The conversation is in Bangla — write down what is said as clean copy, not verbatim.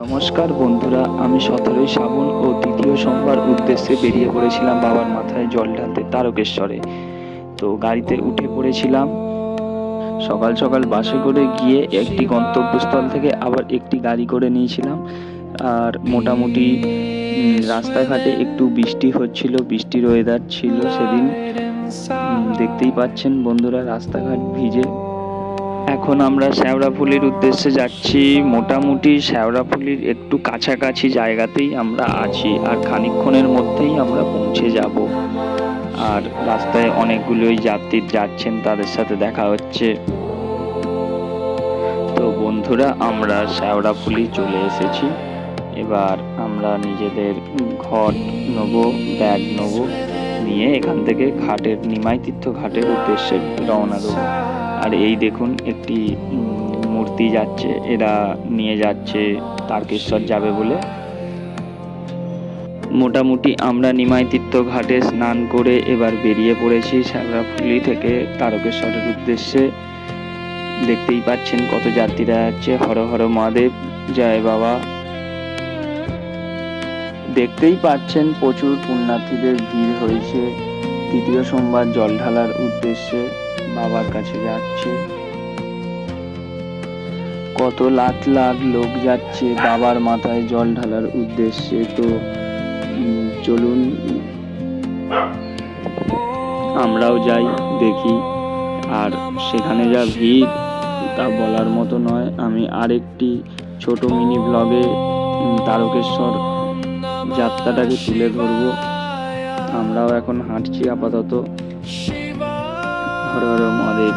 নমস্কার বন্ধুরা, আমি 17ই শ্রাবণ ও দ্বিতীয় সোমবার উদ্দেশ্যে বেরিয়ে পড়েছিলাম বাবার মাথায় জল ঢালতে তারকেশ্বরে। তো গাড়িতে উঠে পড়েছিলাম। সকাল সকাল বাসে করে গিয়ে একটি গন্তব্যস্থল থেকে আবার একটি গাড়ি করে নিয়েছিলাম। আর মোটামুটি রাস্তাঘাটে একটু বৃষ্টি হচ্ছিল, বৃষ্টির ওয়েদার ছিল সেদিন। দেখতেই পাচ্ছেন বন্ধুরা, রাস্তাঘাট ভিজে। এখন আমরা শেওড়াফুলির উদ্দেশ্যে যাচ্ছি। মোটামুটি শেওড়াফুলির একটু কাছাকাছি জায়গাতেই আমরা আছি, আর খানিকক্ষণের মধ্যেই আমরা পৌঁছে যাব। আর রাস্তায় অনেকগুলোই যাত্রী যাচ্ছেন, তাদের সাথে দেখা হচ্ছে। তো বন্ধুরা, আমরা শেওড়াফুলি চলে এসেছি। এবার আমরা নিজেদের ঘট নেব, ব্যাগ নেব, নিয়ে এখান থেকে ঘাটের নিমাইতীর্থ ঘাটের উদ্দেশ্যে রওনা দেবো। আর এই দেখুন, একটি মূর্তি যাচ্ছে, এরা নিয়ে যাচ্ছে তারকেশ্বর যাবে বলে। মোটামুটি আমরা নিমাইতীর্থ ঘাটে স্নান করে এবার বেরিয়ে পড়েছি শেওড়াফুলি থেকে তারকেশ্বরের উদ্দেশ্যে। দেখতেই পাচ্ছেন কত যাত্রীরা যাচ্ছে। হর হর মহাদেব, জয় বাবা। দেখতেই পাচ্ছেন প্রচুর পুণ্যার্থীদের ভিড় হয়েছে। তৃতীয় সোমবার জল ঢালার উদ্দেশ্যে বাবার কাছে যাচ্ছে। কত লাখ লাখ লোক যাচ্ছে বাবার মাথায় জল ঢালার উদ্দেশ্যে। তো চলুন আমরাও যাই, দেখি। আর সেখানে যা ভিড় তা বলার মতো নয়। আমি আরেকটি ছোট মিনি ব্লগে তারকেশ্বর যাত্রাটাকে তুলে ধরবো। আমরাও এখন হাঁটছি আপাতত। হর হর মহাদেব।